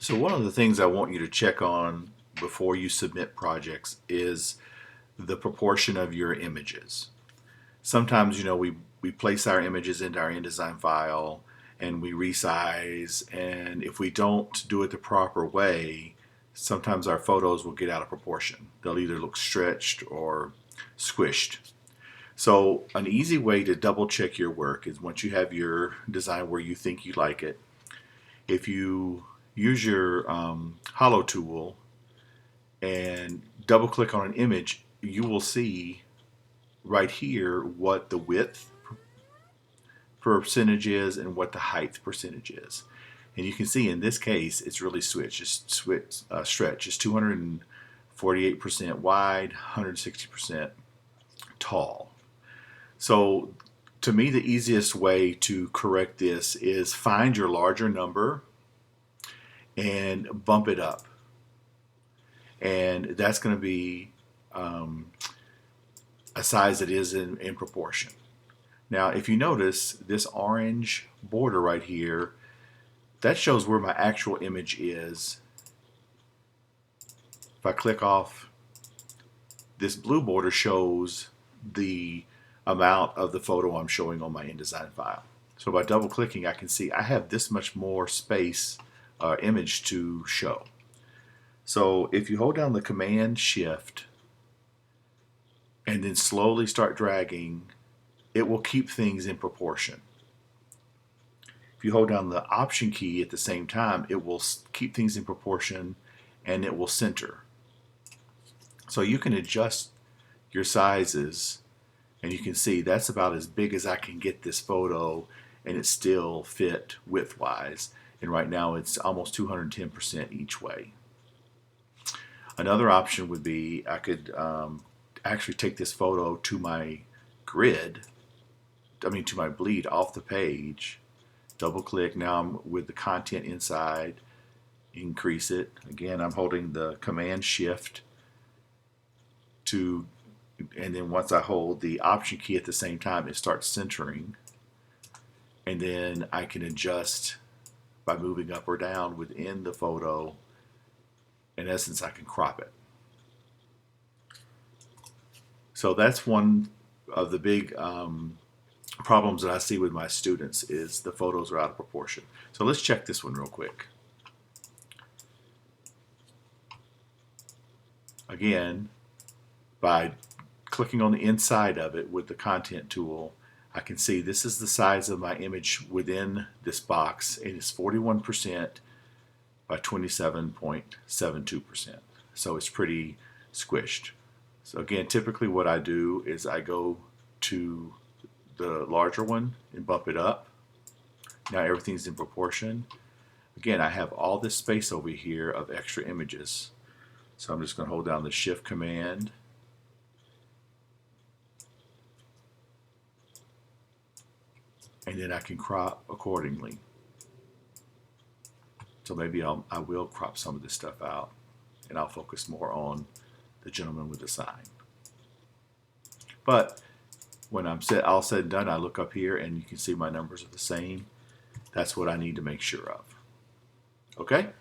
So one of the things I want you to check on before you submit projects is the proportion of your images. Sometimes, we place our images into our InDesign file and we resize, and if we don't do it the proper way, sometimes our photos will get out of proportion. They'll either look stretched or squished. So an easy way to double check your work is once you have your design where you think you like it, if you use your hollow tool and double click on an image, you will see right here what the width percentage is and what the height percentage is. And you can see in this case it's really stretch. It's 248% wide, 160% tall. So to me, the easiest way to correct this is find your larger number and bump it up. And that's going to be a size that is in proportion. Now, if you notice this orange border right here, that shows where my actual image is. If I click off, this blue border shows the amount of the photo I'm showing on my InDesign file. So by double clicking, I can see I have this much more space image to show. So if you hold down the Command Shift and then slowly start dragging, it will keep things in proportion. If you hold down the Option key at the same time, it will keep things in proportion and it will center. So you can adjust your sizes, and you can see that's about as big as I can get this photo, and it still fit width-wise. And right now it's almost 210% each way. Another option would be I could actually take this photo to my grid, to my bleed off the page, double click. Now I'm with the content inside, increase it. Again, I'm holding the Command Shift to, and then once I hold the Option key at the same time, it starts centering. And then I can adjust by moving up or down within the photo. In essence, I can crop it. So that's one of the big problems that I see with my students is the photos are out of proportion. So let's check this one real quick. Again, by clicking on the inside of it with the content tool, I can see this is the size of my image within this box. It is 41% by 27.72%. So it's pretty squished. So again, typically what I do is I go to the larger one and bump it up. Now everything's in proportion. Again, I have all this space over here of extra images. So I'm just going to hold down the Shift command. And then I can crop accordingly. So maybe I will crop some of this stuff out, and I'll focus more on the gentleman with the sign. But when I'm all said and done, I look up here and you can see my numbers are the same. That's what I need to make sure of. Okay?